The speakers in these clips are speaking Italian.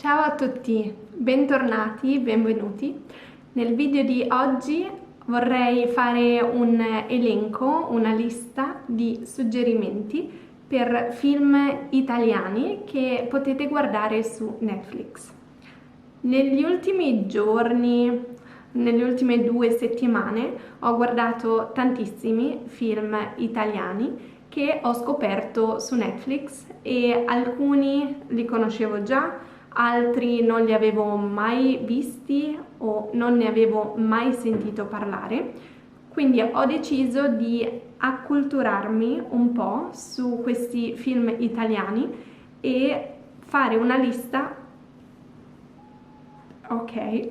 Ciao a tutti, bentornati, benvenuti. Nel video di oggi vorrei fare un elenco, una lista di suggerimenti per film italiani che potete guardare su Netflix. Negli ultimi giorni, nelle ultime 2 settimane, ho guardato tantissimi film italiani che ho scoperto su Netflix e alcuni li conoscevo già, altri non li avevo mai visti o non ne avevo mai sentito parlare. Quindi ho deciso di acculturarmi un po' su questi film italiani e fare una lista. Ok.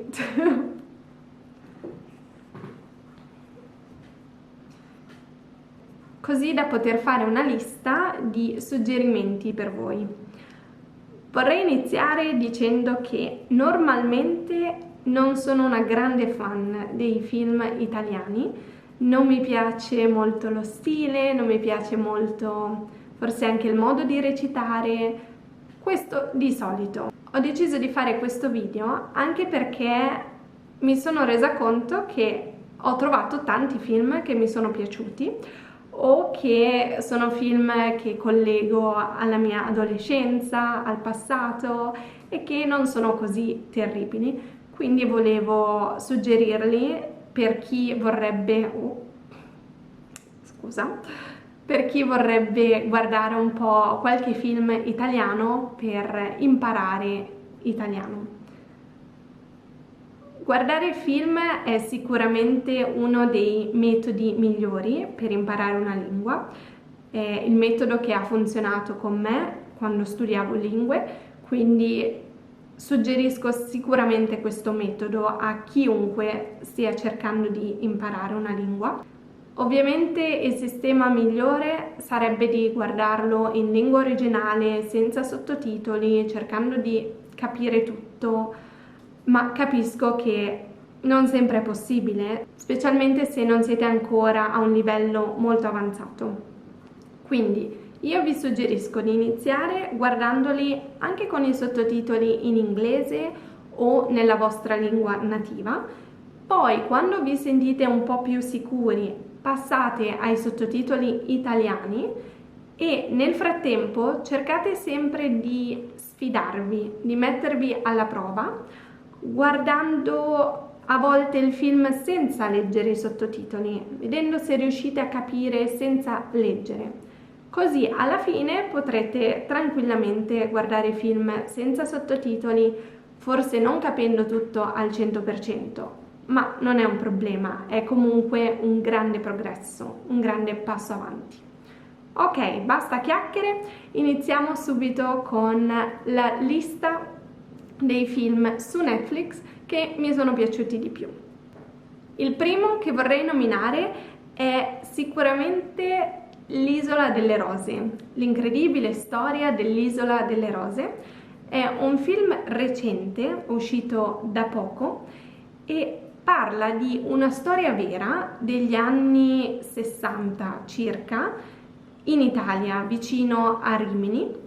Così da poter fare una lista di suggerimenti per voi. Vorrei iniziare dicendo che normalmente non sono una grande fan dei film italiani, non mi piace molto lo stile, non mi piace molto forse anche il modo di recitare, questo di solito. Ho deciso di fare questo video anche perché mi sono resa conto che ho trovato tanti film che mi sono piaciuti o che sono film che collego alla mia adolescenza, al passato e che non sono così terribili, quindi volevo suggerirli per chi vorrebbe guardare un po' qualche film italiano per imparare italiano. Guardare film è sicuramente uno dei metodi migliori per imparare una lingua, è il metodo che ha funzionato con me quando studiavo lingue, quindi suggerisco sicuramente questo metodo a chiunque stia cercando di imparare una lingua. Ovviamente il sistema migliore sarebbe di guardarlo in lingua originale, senza sottotitoli, cercando di capire tutto, ma capisco che non sempre è possibile, specialmente se non siete ancora a un livello molto avanzato. Quindi io vi suggerisco di iniziare guardandoli anche con i sottotitoli in inglese o nella vostra lingua nativa. Poi, quando vi sentite un po' più sicuri, passate ai sottotitoli italiani e nel frattempo cercate sempre di sfidarvi, di mettervi alla prova, guardando a volte il film senza leggere i sottotitoli, vedendo se riuscite a capire senza leggere. Così alla fine potrete tranquillamente guardare film senza sottotitoli, forse non capendo tutto al 100%, ma non è un problema, è comunque un grande progresso, un grande passo avanti. Ok, basta chiacchiere, iniziamo subito con la lista dei film su Netflix che mi sono piaciuti di più. Il primo che vorrei nominare è sicuramente L'Isola delle Rose, l'incredibile storia dell'Isola delle Rose. È un film recente, uscito da poco, e parla di una storia vera degli anni 60 circa, in Italia, vicino a Rimini,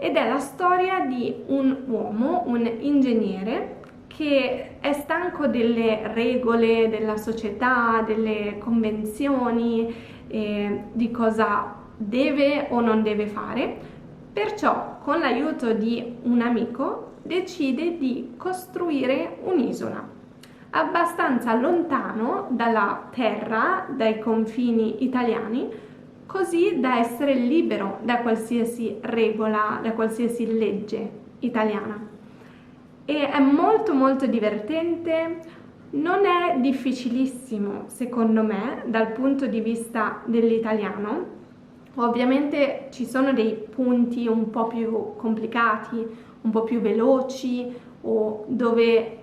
ed è la storia di un uomo, un ingegnere, che è stanco delle regole della società, delle convenzioni, di cosa deve o non deve fare. Perciò, con l'aiuto di un amico, decide di costruire un'isola abbastanza lontano dalla terra, dai confini italiani, così da essere libero da qualsiasi regola, da qualsiasi legge italiana. E è molto molto divertente, non è difficilissimo secondo me dal punto di vista dell'italiano. Ovviamente ci sono dei punti un po' più complicati, un po' più veloci o dove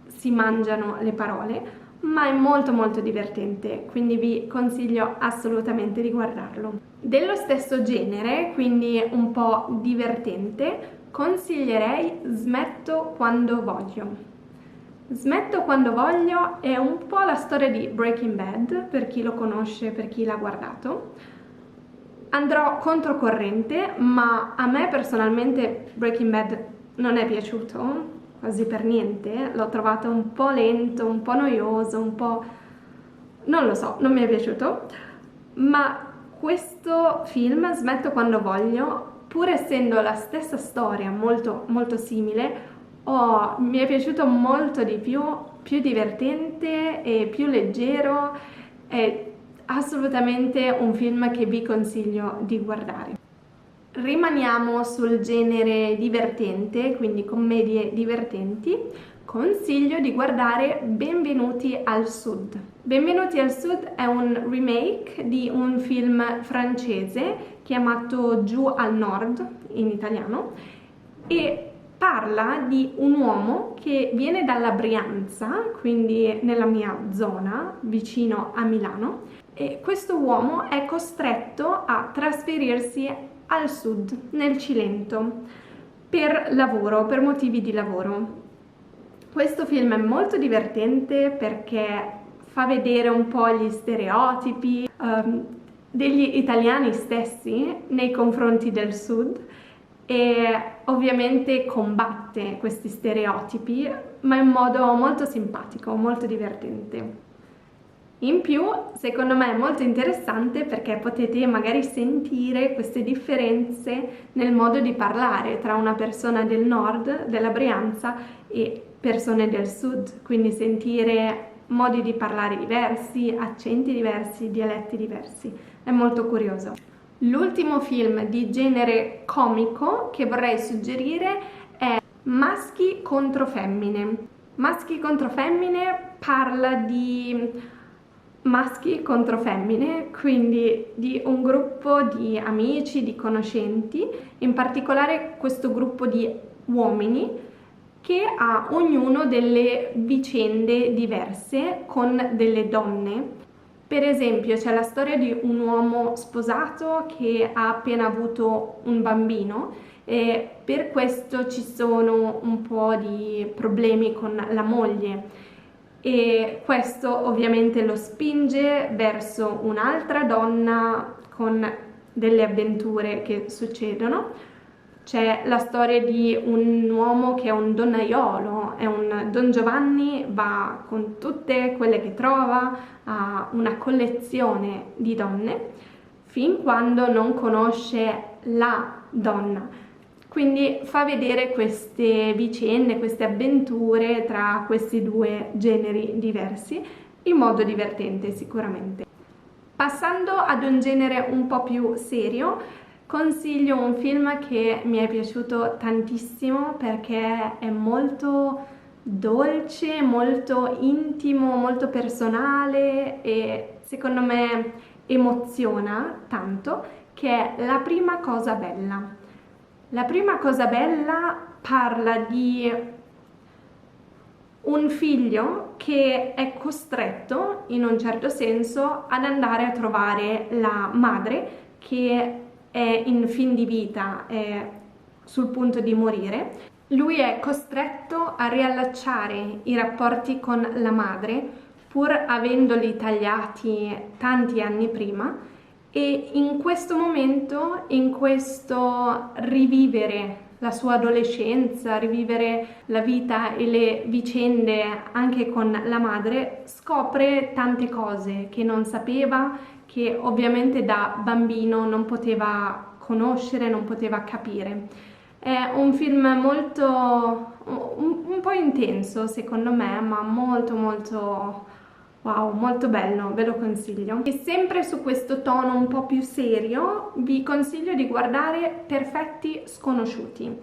si mangiano le parole, ma è molto molto divertente, quindi vi consiglio assolutamente di guardarlo. Dello stesso genere, quindi un po' divertente, consiglierei Smetto quando voglio. Smetto quando voglio è un po' la storia di Breaking Bad, per chi lo conosce, per chi l'ha guardato. Andrò controcorrente, ma a me personalmente Breaking Bad non è piaciuto quasi per niente, l'ho trovato un po' lento, un po' noioso, un po'... non lo so, non mi è piaciuto, ma questo film, Smetto quando voglio, pur essendo la stessa storia molto, molto simile, mi è piaciuto molto di più, più divertente e più leggero, è assolutamente un film che vi consiglio di guardare. Rimaniamo sul genere divertente, quindi commedie divertenti. Consiglio di guardare Benvenuti al Sud. Benvenuti al Sud è un remake di un film francese chiamato Giù al Nord in italiano e parla di un uomo che viene dalla Brianza, quindi nella mia zona, vicino a Milano, e questo uomo è costretto a trasferirsi al sud, nel Cilento, per lavoro, per motivi di lavoro. Questo film è molto divertente perché fa vedere un po' gli stereotipi degli italiani stessi nei confronti del sud e ovviamente combatte questi stereotipi, ma in modo molto simpatico, molto divertente. In più, secondo me è molto interessante perché potete magari sentire queste differenze nel modo di parlare tra una persona del nord, della Brianza, e persone del sud, quindi sentire modi di parlare diversi, accenti diversi, dialetti diversi. È molto curioso. L'ultimo film di genere comico che vorrei suggerire è Maschi contro femmine. Maschi contro femmine parla di maschi contro femmine, quindi di un gruppo di amici, di conoscenti, in particolare questo gruppo di uomini che ha ognuno delle vicende diverse con delle donne. Per esempio c'è la storia di un uomo sposato che ha appena avuto un bambino e per questo ci sono un po' di problemi con la moglie e questo ovviamente lo spinge verso un'altra donna con delle avventure che succedono. C'è la storia di un uomo che è un donnaiolo, è un Don Giovanni, va con tutte quelle che trova, ha una collezione di donne, fin quando non conosce la donna. Quindi fa vedere queste vicende, queste avventure tra questi due generi diversi, in modo divertente sicuramente. Passando ad un genere un po' più serio, consiglio un film che mi è piaciuto tantissimo perché è molto dolce, molto intimo, molto personale e secondo me emoziona tanto, che è La prima cosa bella. La prima cosa bella parla di un figlio che è costretto, in un certo senso, ad andare a trovare la madre che è in fin di vita, è sul punto di morire. Lui è costretto a riallacciare i rapporti con la madre, pur avendoli tagliati tanti anni prima, e in questo momento, in questo rivivere la sua adolescenza, rivivere la vita e le vicende anche con la madre, scopre tante cose che non sapeva, che ovviamente da bambino non poteva conoscere, non poteva capire. È un film molto, un po' intenso secondo me, ma molto molto wow, molto bello, ve lo consiglio. E sempre su questo tono un po' più serio, vi consiglio di guardare Perfetti Sconosciuti.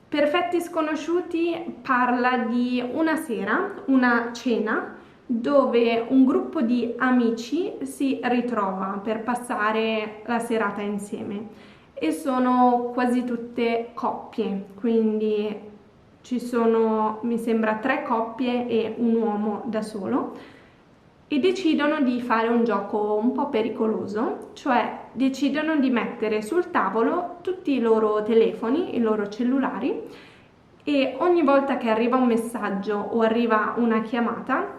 Perfetti Sconosciuti parla di una sera, una cena, dove un gruppo di amici si ritrova per passare la serata insieme e sono quasi tutte coppie, quindi ci sono, mi sembra, 3 coppie e un uomo da solo e decidono di fare un gioco un po' pericoloso, cioè decidono di mettere sul tavolo tutti i loro telefoni, i loro cellulari e ogni volta che arriva un messaggio o arriva una chiamata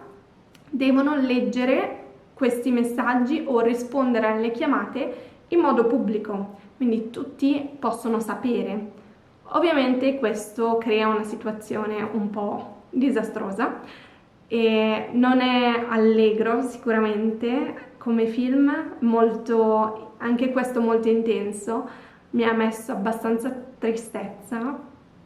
devono leggere questi messaggi o rispondere alle chiamate in modo pubblico, quindi tutti possono sapere. Ovviamente questo crea una situazione un po' disastrosa e non è allegro sicuramente come film, molto, anche questo molto intenso, mi ha messo abbastanza tristezza,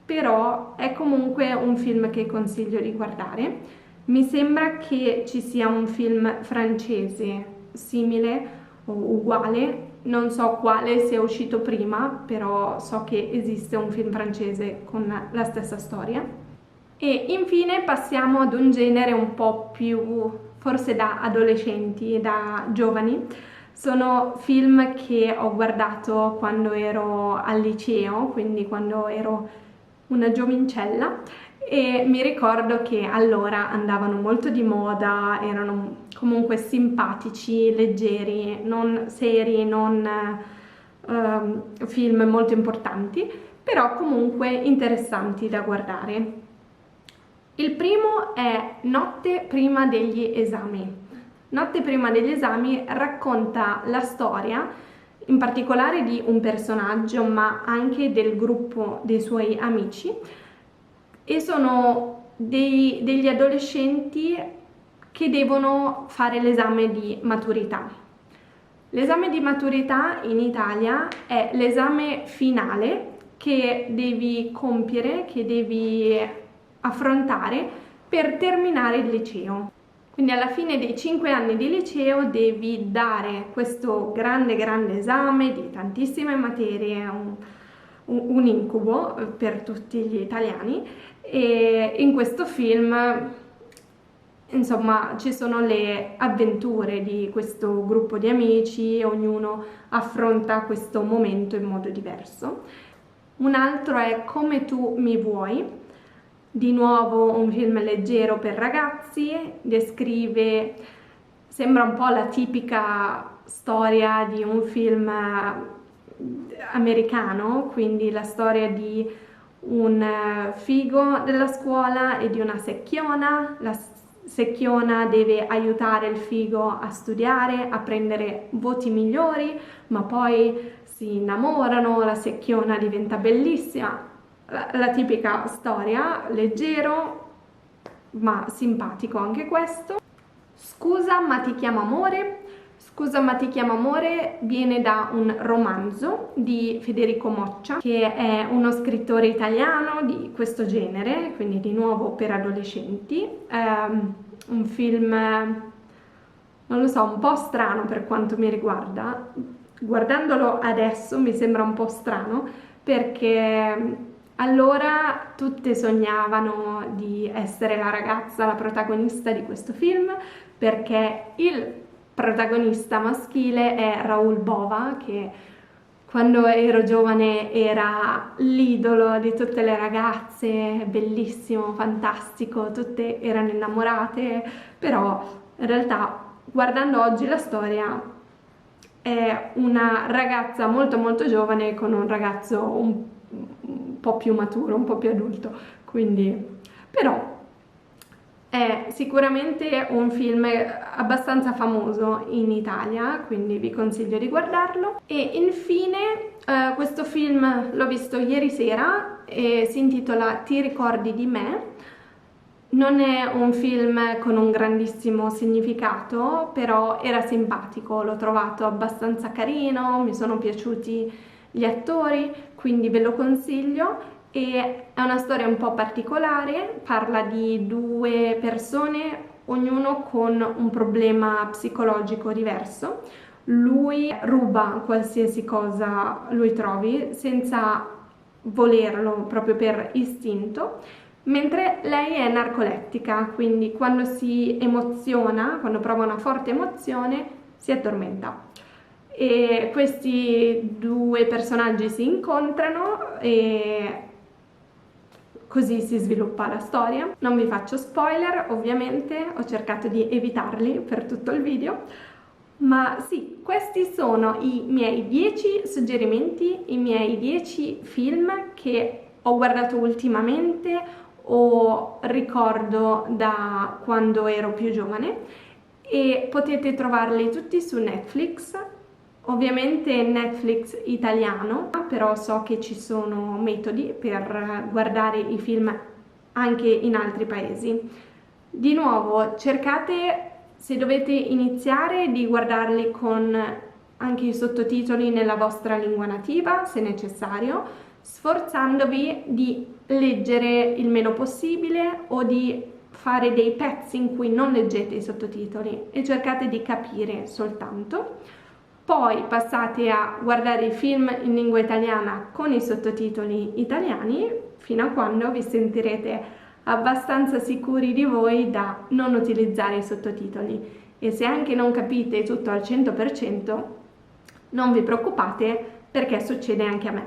però è comunque un film che consiglio di guardare. Mi sembra che ci sia un film francese simile o uguale, non so quale sia uscito prima, però so che esiste un film francese con la stessa storia. E infine passiamo ad un genere un po' più forse da adolescenti e da giovani. Sono film che ho guardato quando ero al liceo, quindi quando ero una giovincella, e mi ricordo che allora andavano molto di moda, erano comunque simpatici, leggeri, non seri, non film molto importanti, però comunque interessanti da guardare. Il primo è Notte prima degli esami. Notte prima degli esami racconta la storia in particolare di un personaggio, ma anche del gruppo dei suoi amici, e sono degli adolescenti che devono fare l'esame di maturità. L'esame di maturità in Italia è l'esame finale che devi compiere, che devi affrontare per terminare il liceo. Quindi alla fine dei 5 anni di liceo devi dare questo grande esame di tantissime materie, un incubo per tutti gli italiani, e in questo film insomma ci sono le avventure di questo gruppo di amici, ognuno affronta questo momento in modo diverso. Un altro è Come tu mi vuoi, di nuovo un film leggero per ragazzi, descrive, sembra un po' la tipica storia di un film americano, quindi la storia di un figo della scuola e di una secchiona. La secchiona deve aiutare il figo a studiare, a prendere voti migliori, ma poi si innamorano, la secchiona diventa bellissima. La tipica storia, leggero ma simpatico anche questo. Scusa ma ti chiamo amore. Scusa ma ti chiamo amore viene da un romanzo di Federico Moccia, che è uno scrittore italiano di questo genere, quindi di nuovo per adolescenti. Un film, non lo so, un po' strano per quanto mi riguarda. Guardandolo adesso mi sembra un po' strano perché allora tutte sognavano di essere la ragazza, la protagonista di questo film, perché il protagonista maschile è Raoul Bova, che quando ero giovane era l'idolo di tutte le ragazze, bellissimo, fantastico, tutte erano innamorate, però in realtà guardando oggi la storia è una ragazza molto giovane con un ragazzo un po' più maturo, un po' più adulto, quindi però è sicuramente un film abbastanza famoso in Italia, quindi vi consiglio di guardarlo. E infine questo film l'ho visto ieri sera e si intitola Ti ricordi di me. Non è un film con un grandissimo significato, però era simpatico, l'ho trovato abbastanza carino, mi sono piaciuti gli attori, quindi ve lo consiglio. E è una storia un po' particolare, parla di due persone, ognuno con un problema psicologico diverso. Lui ruba qualsiasi cosa lui trovi senza volerlo, proprio per istinto, mentre lei è narcolettica, quindi quando si emoziona, quando prova una forte emozione, si addormenta. E questi due personaggi si incontrano e così si sviluppa la storia. Non vi faccio spoiler, ovviamente, ho cercato di evitarli per tutto il video, ma sì, questi sono i miei 10 suggerimenti, i miei 10 film che ho guardato ultimamente o ricordo da quando ero più giovane, e potete trovarli tutti su Netflix. Ovviamente Netflix italiano, però so che ci sono metodi per guardare i film anche in altri paesi. Di nuovo, cercate, se dovete iniziare, di guardarli con anche i sottotitoli nella vostra lingua nativa, se necessario, sforzandovi di leggere il meno possibile o di fare dei pezzi in cui non leggete i sottotitoli e cercate di capire soltanto. Poi passate a guardare i film in lingua italiana con i sottotitoli italiani fino a quando vi sentirete abbastanza sicuri di voi da non utilizzare i sottotitoli. E se anche non capite tutto al 100%, non vi preoccupate, perché succede anche a me.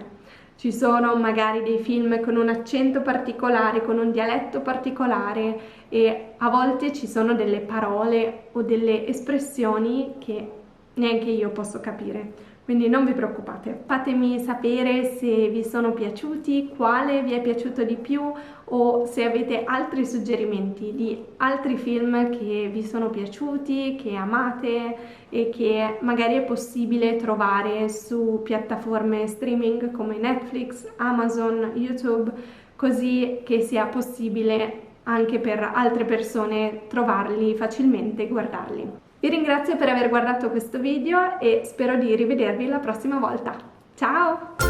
Ci sono magari dei film con un accento particolare, con un dialetto particolare, e a volte ci sono delle parole o delle espressioni che neanche io posso capire. Quindi non vi preoccupate. Fatemi sapere se vi sono piaciuti, quale vi è piaciuto di più, o se avete altri suggerimenti di altri film che vi sono piaciuti, che amate e che magari è possibile trovare su piattaforme streaming come Netflix, Amazon, YouTube, così che sia possibile anche per altre persone trovarli facilmente e guardarli. Vi ringrazio per aver guardato questo video e spero di rivedervi la prossima volta. Ciao!